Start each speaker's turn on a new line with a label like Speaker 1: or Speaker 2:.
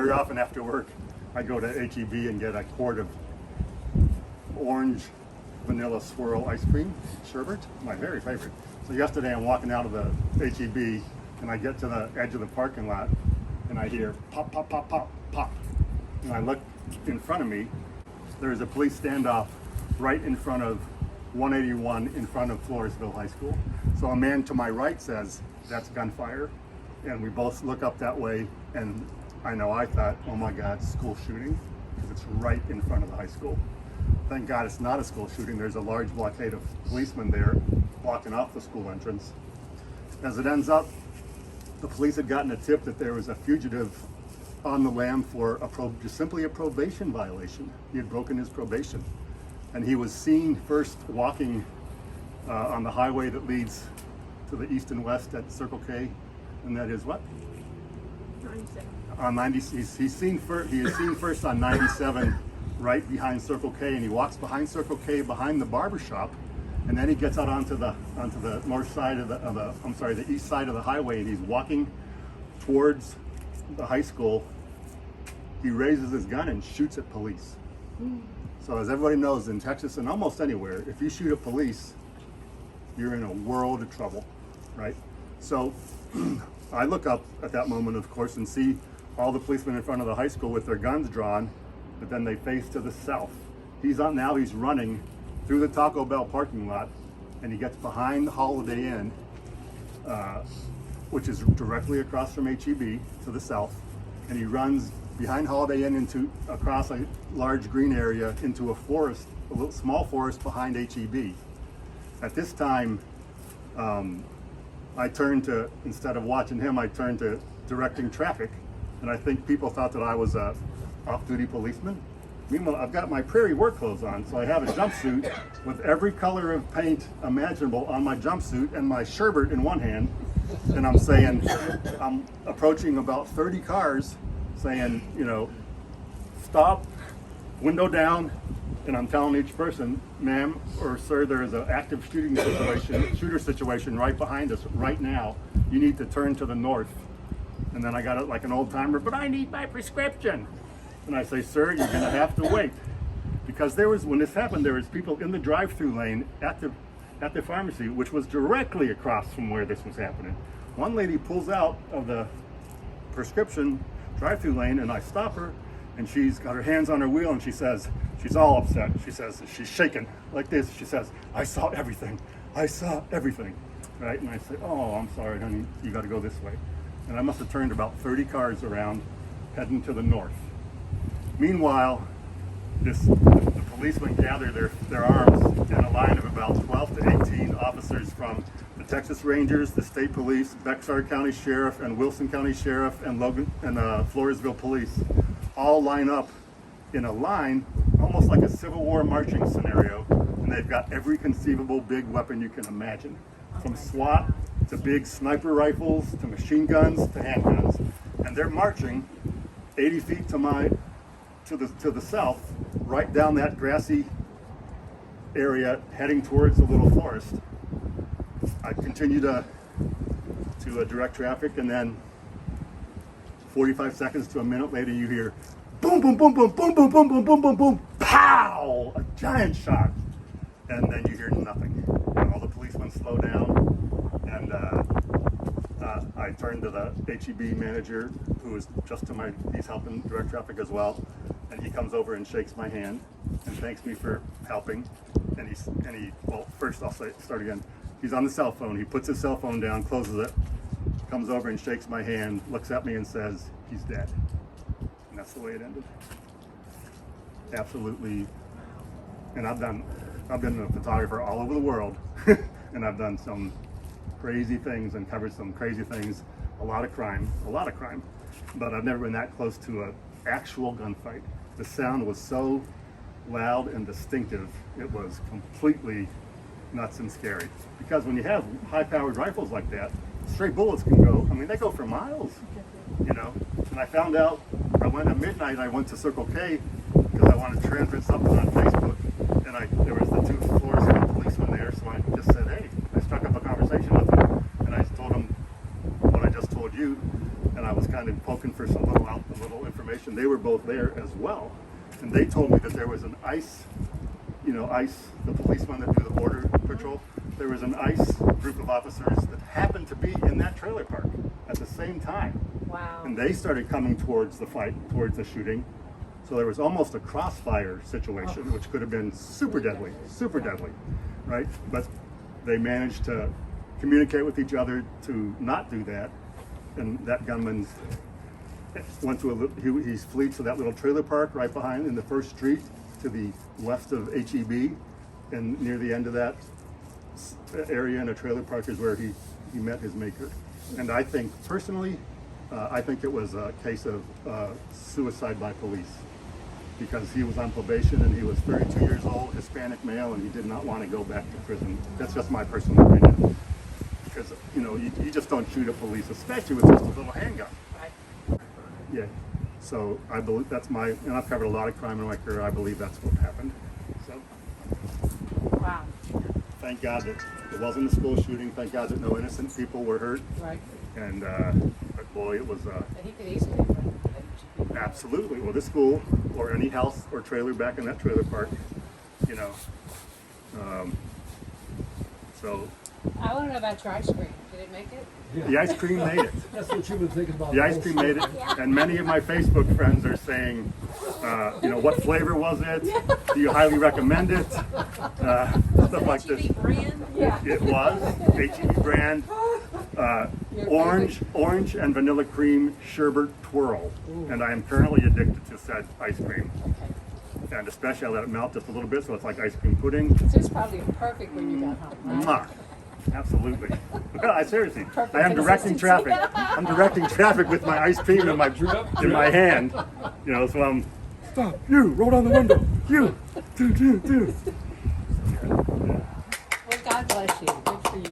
Speaker 1: very often after work, I go to HEB and get a quart of orange vanilla swirl ice cream sherbet, my very favorite. So yesterday I'm walking out of the HEB and I get to the edge of the parking lot and I hear pop, pop, pop, pop, pop. And I look in front of me, there's a police standoff right in front of 181 in front of Floresville High School. So a man to my right says, that's gunfire. And we both look up that way, and I know I thought, oh my God, school shooting, because it's right in front of the high school. Thank God it's not a school shooting. There's a large blockade of policemen there blocking off the school entrance. As it ends up, the police had gotten a tip that there was a fugitive on the lam for just simply a probation violation. He had broken his probation. And he was seen first walking on the highway that leads to the east and west at Circle K, and that is what?
Speaker 2: 97.
Speaker 1: On 90, he is seen first on 97, right behind Circle K, and he walks behind Circle K, behind the barber shop, and then he gets out onto the north side of the east side of the highway, and he's walking towards the high school. He raises his gun and shoots at police. So as everybody knows, in Texas and almost anywhere, if you shoot at police, you're in a world of trouble, right? So I look up at that moment, of course, and see all the policemen in front of the high school with their guns drawn, but then they face to the south. He's running through the Taco Bell parking lot, and he gets behind the Holiday Inn, which is directly across from HEB to the south, and he runs behind Holiday Inn across a large green area into a forest, a little small forest behind HEB. At this time, I turned to, instead of watching him, I turned to directing traffic, and I think people thought that I was a off-duty policeman. Meanwhile, I've got my prairie work clothes on, so I have a jumpsuit with every color of paint imaginable on my jumpsuit and my sherbet in one hand, and I'm approaching about 30 cars saying, you know, stop, window down, and I'm telling each person, ma'am or sir, there is an active shooter situation right behind us right now. You need to turn to the north. And then I got it like an old timer, but I need my prescription. And I say, sir, you're gonna have to wait. Because when this happened, there was people in the drive-through lane at the pharmacy, which was directly across from where this was happening. One lady pulls out of the prescription drive-through lane, and I stop her, and she's got her hands on her wheel, and she says, she's all upset. She says, she's shaking like this. She says, I saw everything, right? And I say, oh, I'm sorry, honey, you got to go this way. And I must have turned about 30 cars around, heading to the north. Meanwhile, the policemen gather their arms in a line of about 12 to 18 officers from the Texas Rangers, the State Police, Bexar County Sheriff, and Wilson County Sheriff, and Floresville Police, all line up in a line, almost like a Civil War marching scenario, and they've got every conceivable big weapon you can imagine, from SWAT to big sniper rifles to machine guns to handguns, and they're marching 80 feet to the south, right down that grassy area, heading towards the little forest. I continue to direct traffic, and then 45 seconds to a minute later, you hear boom, boom, boom, boom, boom, boom, boom, boom, boom, boom, boom, pow! A giant shot, and then you hear nothing. And all the policemen slow down, and I turn to the HEB manager, who is just to my, he's helping direct traffic as well, and he comes over and shakes my hand and thanks me for helping. And well, first I'll start again. He's on the cell phone. He puts his cell phone down, closes it, comes over and shakes my hand, looks at me and says, he's dead. And that's the way it ended. Absolutely. And I've been a photographer all over the world, and I've done some crazy things and covered some crazy things, a lot of crime, but I've never been that close to an actual gunfight. The sound was so loud and distinctive, it was completely nuts and scary. Because when you have high-powered rifles like that, straight bullets can go, I mean, they go for miles, you know. And I found out, at midnight, I went to Circle K because I wanted to transmit something on Facebook, and there was the two Floresville policemen there, so I just said, hey, I struck up a conversation with them, and I told them what I just told you, and and I was kind of poking for some little information. They were both there as well, and they told me that there was an ICE, the policemen that do the border patrol. There was an ICE group of officers that happened to be in that trailer park at the same time.
Speaker 2: Wow.
Speaker 1: And they started coming towards the fight, towards the shooting. So there was almost a crossfire situation, which could have been super deadly, right? But they managed to communicate with each other to not do that. And that gunman went to he fled to that little trailer park right behind in the first street to the left of HEB. And near the end of that area in a trailer park is where he met his maker. And I think, personally, I think it was a case of suicide by police, because he was on probation and he was 32 years old, Hispanic male, and he did not want to go back to prison. That's just my personal opinion. Because, you just don't shoot at police, especially with just a little handgun.
Speaker 2: Right.
Speaker 1: Yeah. So I believe and I've covered a lot of crime in my career. I believe that's what happened. So
Speaker 2: Wow.
Speaker 1: thank God that it wasn't a school shooting. Thank God that no innocent people were hurt.
Speaker 2: Right.
Speaker 1: And but boy, it was
Speaker 2: And he could easily have been.
Speaker 1: absolutely. Well, this school or any house or trailer back in that trailer park, so
Speaker 2: I want to know about your ice cream. Did it make it?
Speaker 1: the ice cream made it.
Speaker 3: That's what you've been thinking about.
Speaker 1: The ice cream made it, and many of my Facebook friends are saying, what flavor was it? Do you highly recommend it? Stuff like this.
Speaker 2: brand? Yeah.
Speaker 1: It was HEB brand, orange and vanilla cream sherbet twirl, and I am currently addicted to said ice cream.
Speaker 2: Okay.
Speaker 1: And especially I let it melt just a little bit, so it's like ice cream pudding.
Speaker 2: So it's probably perfect when you got home, right?
Speaker 1: Mwah. Absolutely. I seriously,
Speaker 2: Perfect
Speaker 1: I am directing
Speaker 2: consistency.
Speaker 1: traffic. I'm directing traffic with my ice cream in my hand. So I'm stop. You roll down the window. You do.
Speaker 2: Well, God bless you.